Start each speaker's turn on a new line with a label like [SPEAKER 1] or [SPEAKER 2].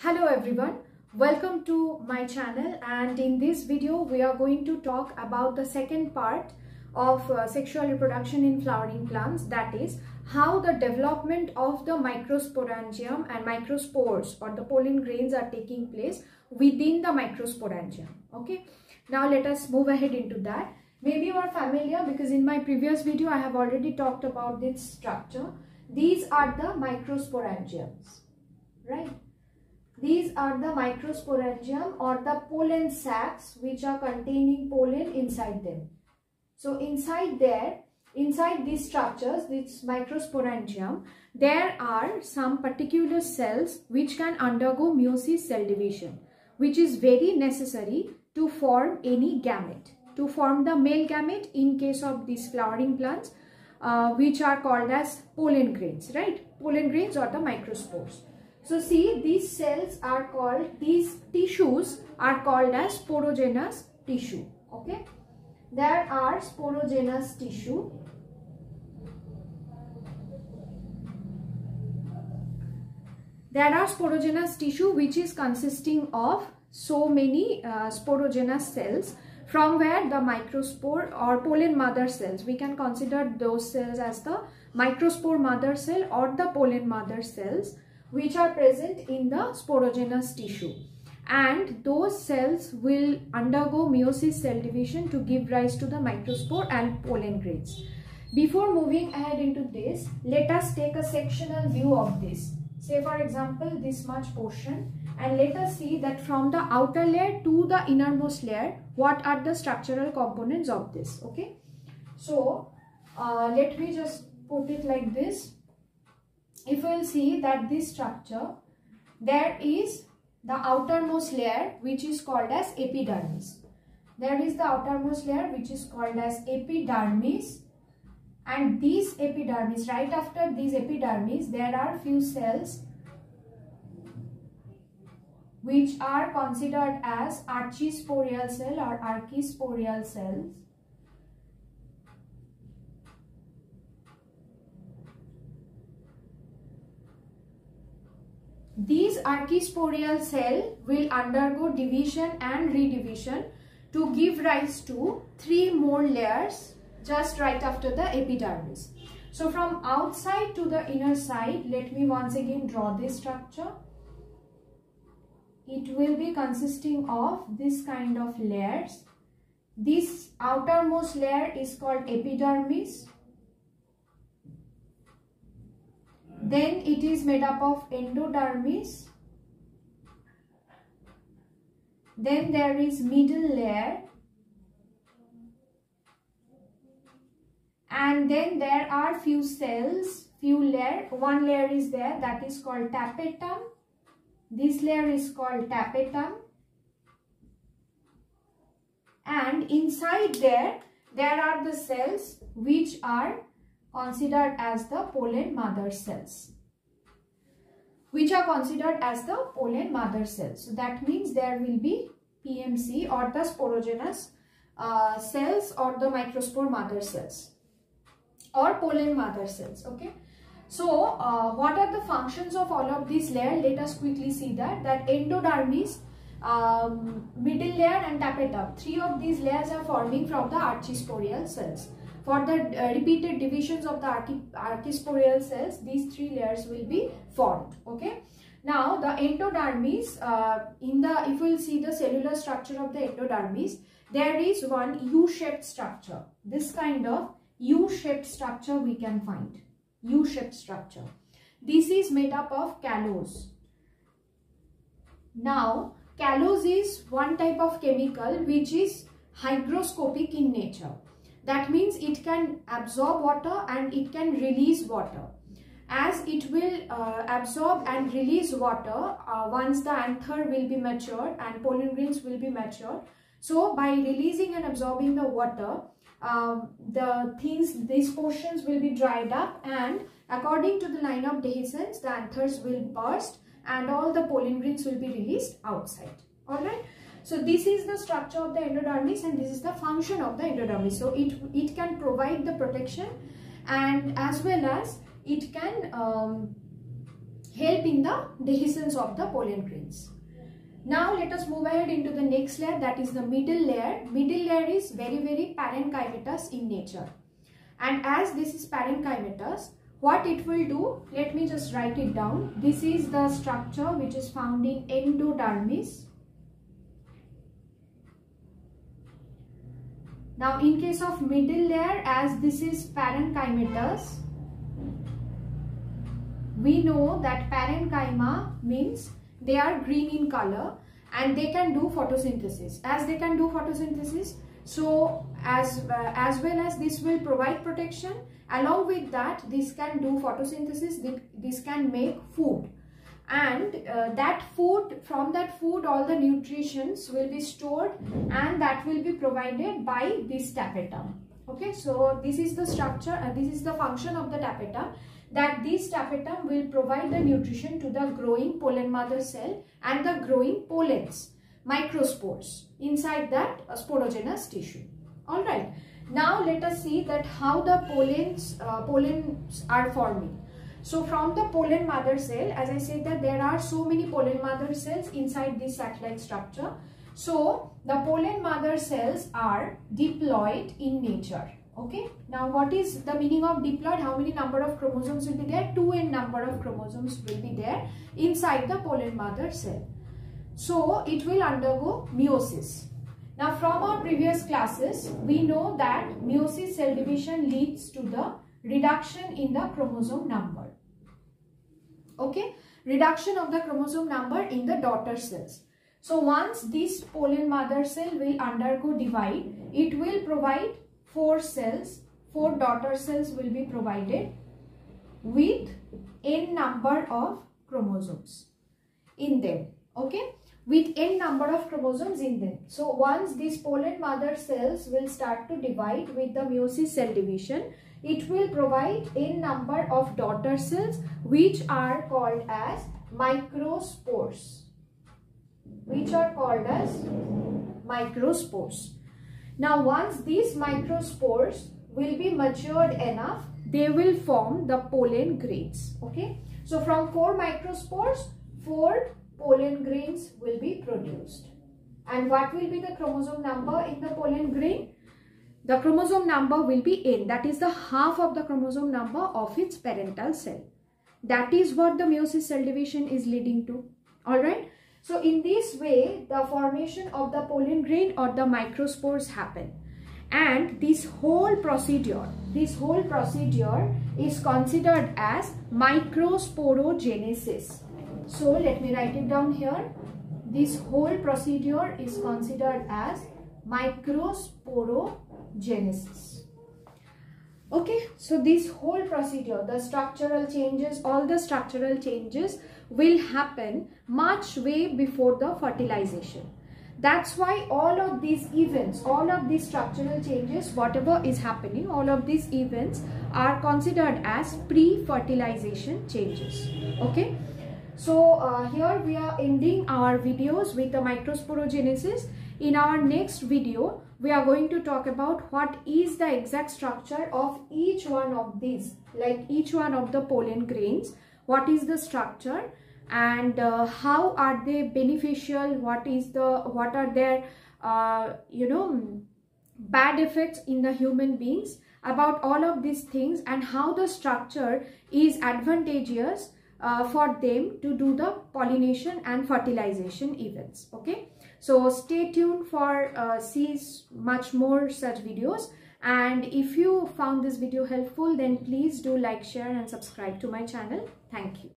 [SPEAKER 1] Hello everyone, welcome to my channel, and in this video we are going to talk about the second part of sexual reproduction in flowering plants, that is how the development of the microsporangium and microspores or the pollen grains are taking place within the microsporangium. Okay, now let us move ahead into that. Maybe you are familiar because in my previous video I have already talked about this structure. These are the microsporangiums, right? These are the microsporangium or the pollen sacs which are containing pollen inside them. So inside these structures, this microsporangium, there are some particular cells which can undergo meiosis cell division, which is very necessary to form any gamete, to form the male gamete in case of these flowering plants, which are called as pollen grains, right? Pollen grains or the microspores. So see, these cells are called, these tissues are called as sporogenous tissue. Okay, there are sporogenous tissue. There are sporogenous tissue which is consisting of so many sporogenous cells, from where the microspore or pollen mother cells, we can consider those cells as the microspore mother cell or the pollen mother cells, which are present in the sporogenous tissue, and those cells will undergo meiosis cell division to give rise to the microspore and pollen grains. Before moving ahead into this, let us take a sectional view of this. Say for example this much portion, and let us see that from the outer layer to the innermost layer, what are the structural components of this. Okay, so let me just put it like this. If we will see that this structure, there is the outermost layer which is called as epidermis. There is the outermost layer which is called as epidermis, and this epidermis, right after this epidermis, there are few cells which are considered as archisporial cell or archisporial cells. These archisporial cell will undergo division and redivision to give rise to 3 more layers just right after the epidermis. So from outside to the inner side, let me once again draw this structure. It will be consisting of this kind of layers. This outermost layer is called epidermis. Then it is made up of endodermis. Then there is middle layer. And then there are few cells, one layer is there, that is called tapetum. This layer is called tapetum. And inside there are the cells which are considered as the pollen mother cells. So that means there will be PMC or the sporogenous cells or the microspore mother cells or pollen mother cells. Okay, so what are the functions of all of these layers? Let us quickly see that endodermis, middle layer and tapetum, 3 of these layers are forming from the archisporial cells. For the repeated divisions of the archisporial cells, these 3 layers will be formed. Okay, now the endodermis, if we will see the cellular structure of the endodermis, there is one U-shaped structure. This kind of U-shaped structure we can find. U-shaped structure. This is made up of callose. Now, callose is one type of chemical which is hygroscopic in nature. That means it can absorb water and it can release water. As it will absorb and release water once the anther will be matured and pollen grains will be matured. So by releasing and absorbing the water, these portions will be dried up, and according to the line of dehiscence, the anthers will burst and all the pollen grains will be released outside. Alright. So this is the structure of the endodermis and this is the function of the endodermis. So it can provide the protection, and as well as it can help in the dehiscence of the pollen grains. Now let us move ahead into the next layer, that is the middle layer. Middle layer is very parenchymatous in nature. And as this is parenchymatous, what it will do, let me just write it down. This is the structure which is found in endodermis. Now in case of middle layer, as this is parenchymatous, we know that parenchyma means they are green in color and they can do photosynthesis. As they can do photosynthesis, so as well as this will provide protection, along with that this can do photosynthesis, this can make food, and that food, from that food all the nutritions will be stored and that will be provided by this tapetum. Okay, so this is the structure and this is the function of the tapetum, that this tapetum will provide the nutrition to the growing pollen mother cell and the growing pollens, microspores, inside that sporogenous tissue. Alright, now let us see that how the pollens are forming. So from the pollen mother cell, as I said that there are so many pollen mother cells inside this satellite structure. So the pollen mother cells are diploid in nature. Okay, now what is the meaning of diploid? How many number of chromosomes will be there? 2n number of chromosomes will be there inside the pollen mother cell. So it will undergo meiosis. Now from our previous classes, we know that meiosis cell division leads to the reduction in the chromosome number. Okay, reduction of the chromosome number in the daughter cells. So once this pollen mother cell will undergo divide, it will provide 4 cells, 4 daughter cells will be provided with n number of chromosomes in them. Okay, with n number of chromosomes in them. So once these pollen mother cells will start to divide with the meiosis cell division, it will provide n number of daughter cells which are called as microspores. Now once these microspores will be matured enough, they will form the pollen grains. Okay, so from 4 microspores, 4 pollen grains will be produced. And what will be the chromosome number in the pollen grain? The chromosome number will be n, that is the half of the chromosome number of its parental cell. That is what the meiosis cell division is leading to. Alright, so in this way the formation of the pollen grain or the microspores happen, and this whole procedure is considered as microsporogenesis. So let me write it down here. This whole procedure is considered as microsporogenesis. Okay, so this whole procedure, the structural changes, all the structural changes will happen much way before the fertilization. That's why all of these events, all of these structural changes, whatever is happening, all of these events are considered as pre-fertilization changes. Okay, so here we are ending our videos with the microsporogenesis. In our next video, we are going to talk about what is the exact structure of each one of these, like each one of the pollen grains, what is the structure and how are they beneficial, what are their bad effects in the human beings, about all of these things, and how the structure is advantageous for them to do the pollination and fertilization events. Okay, so stay tuned for see much more such videos, and if you found this video helpful, then please do like, share and subscribe to my channel. Thank you.